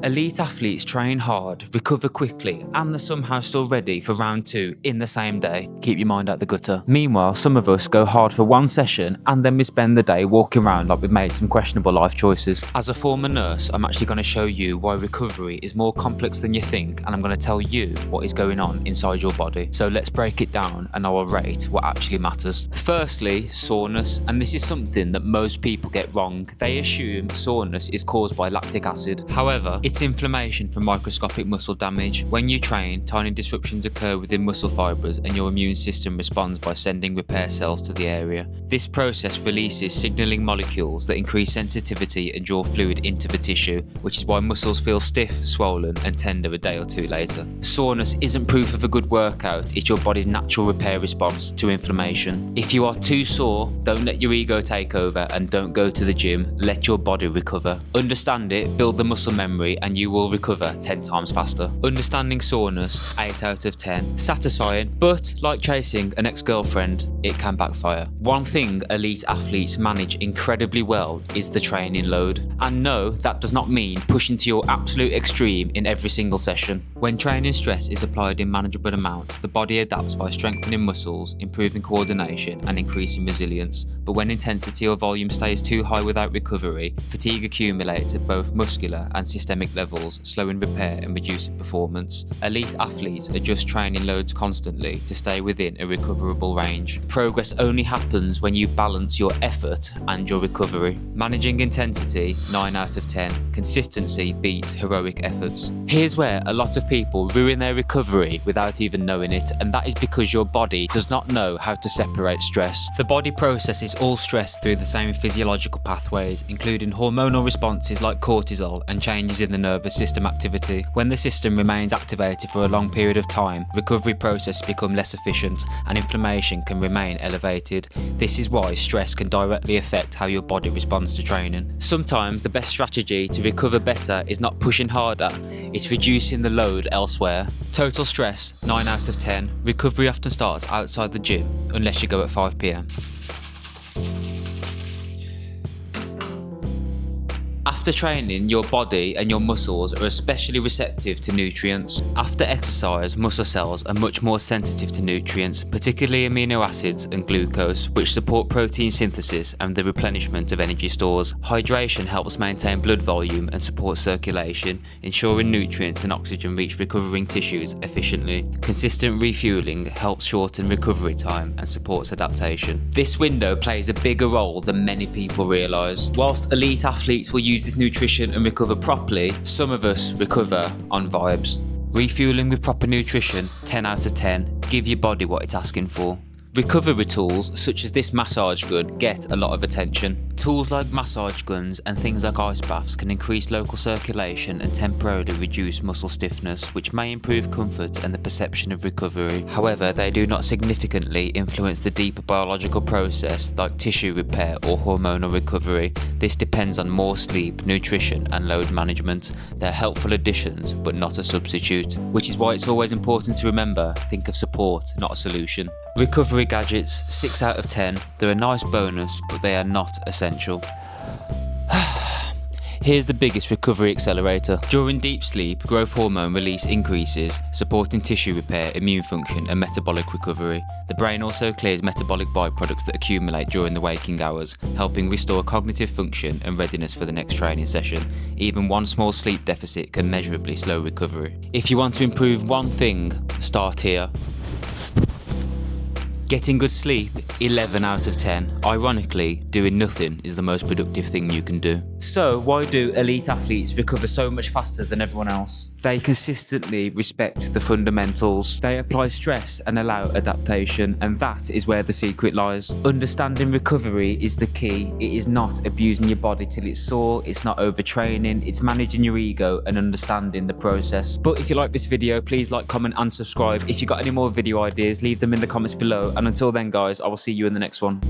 Elite athletes train hard, recover quickly, and they're somehow still ready for round 2 in the same day. Keep your mind out the gutter. Meanwhile, some of us go hard for one session and then we spend the day walking around like we've made some questionable life choices. As a former nurse, I'm actually going to show you why recovery is more complex than you think, and I'm going to tell you what is going on inside your body. So let's break it down and I will rate what actually matters. Firstly, soreness, and this is something that most people get wrong. They assume soreness is caused by lactic acid. However, it's inflammation from microscopic muscle damage. When you train, tiny disruptions occur within muscle fibres and your immune system responds by sending repair cells to the area. This process releases signalling molecules that increase sensitivity and draw fluid into the tissue, which is why muscles feel stiff, swollen and tender a day or two later. Soreness isn't proof of a good workout, it's your body's natural repair response to inflammation. If you are too sore, don't let your ego take over and don't go to the gym, let your body recover. Understand it, build the muscle memory and you will recover 10 times faster. Understanding soreness, 8 out of 10. Satisfying, but like chasing an ex-girlfriend, it can backfire. One thing elite athletes manage incredibly well is the training load. And no, that does not mean pushing to your absolute extreme in every single session. When training stress is applied in manageable amounts, the body adapts by strengthening muscles, improving coordination and increasing resilience. But when intensity or volume stays too high without recovery, fatigue accumulates at both muscular and systemic levels, slowing repair and reducing performance. Elite athletes adjust training loads constantly to stay within a recoverable range. Progress only happens when you balance your effort and your recovery. Managing intensity, 9 out of 10. Consistency beats heroic efforts. Here's where a lot of people ruin their recovery without even knowing it, and that is because your body does not know how to separate stress. The body processes all stress through the same physiological pathways, including hormonal responses like cortisol and changes in the nervous system activity. When the system remains activated for a long period of time, recovery processes become less efficient and inflammation can remain elevated. This is why stress can directly affect how your body responds to training. Sometimes the best strategy to recover better is not pushing harder, it's reducing the load elsewhere. Total stress, 9 out of 10. Recovery often starts outside the gym, unless you go at 5 PM. After training, your body and your muscles are especially receptive to nutrients. After exercise, muscle cells are much more sensitive to nutrients, particularly amino acids and glucose, which support protein synthesis and the replenishment of energy stores. Hydration helps maintain blood volume and support circulation, ensuring nutrients and oxygen reach recovering tissues efficiently. Consistent refueling helps shorten recovery time and supports adaptation. This window plays a bigger role than many people realise. Whilst elite athletes will use this nutrition and recover properly, some of us recover on vibes. Refueling with proper nutrition, 10 out of 10. Give your body what it's asking for. Recovery tools such as this massage gun get a lot of attention. Tools like massage guns and things like ice baths can increase local circulation and temporarily reduce muscle stiffness, which may improve comfort and the perception of recovery. However, they do not significantly influence the deeper biological process like tissue repair or hormonal recovery. This depends on more sleep, nutrition and load management. They're helpful additions but not a substitute, which is why it's always important to remember, think of support, not a solution. Recovery gadgets, 6 out of 10. They're a nice bonus, but they are not essential. Here's the biggest recovery accelerator. During deep sleep, growth hormone release increases, supporting tissue repair, immune function and metabolic recovery. The brain also clears metabolic byproducts that accumulate during the waking hours, helping restore cognitive function and readiness for the next training session. Even one small sleep deficit can measurably slow recovery. If you want to improve one thing, start here. Getting good sleep, 11 out of 10. Ironically, doing nothing is the most productive thing you can do. So why do elite athletes recover so much faster than everyone else? They consistently respect the fundamentals. They apply stress and allow adaptation, and that is where the secret lies. Understanding recovery is the key. It is not abusing your body till it's sore, it's not overtraining, it's managing your ego and understanding the process. But if you like this video, please like, comment and subscribe. If you got any more video ideas, leave them in the comments below. And until then guys, I will see you in the next one.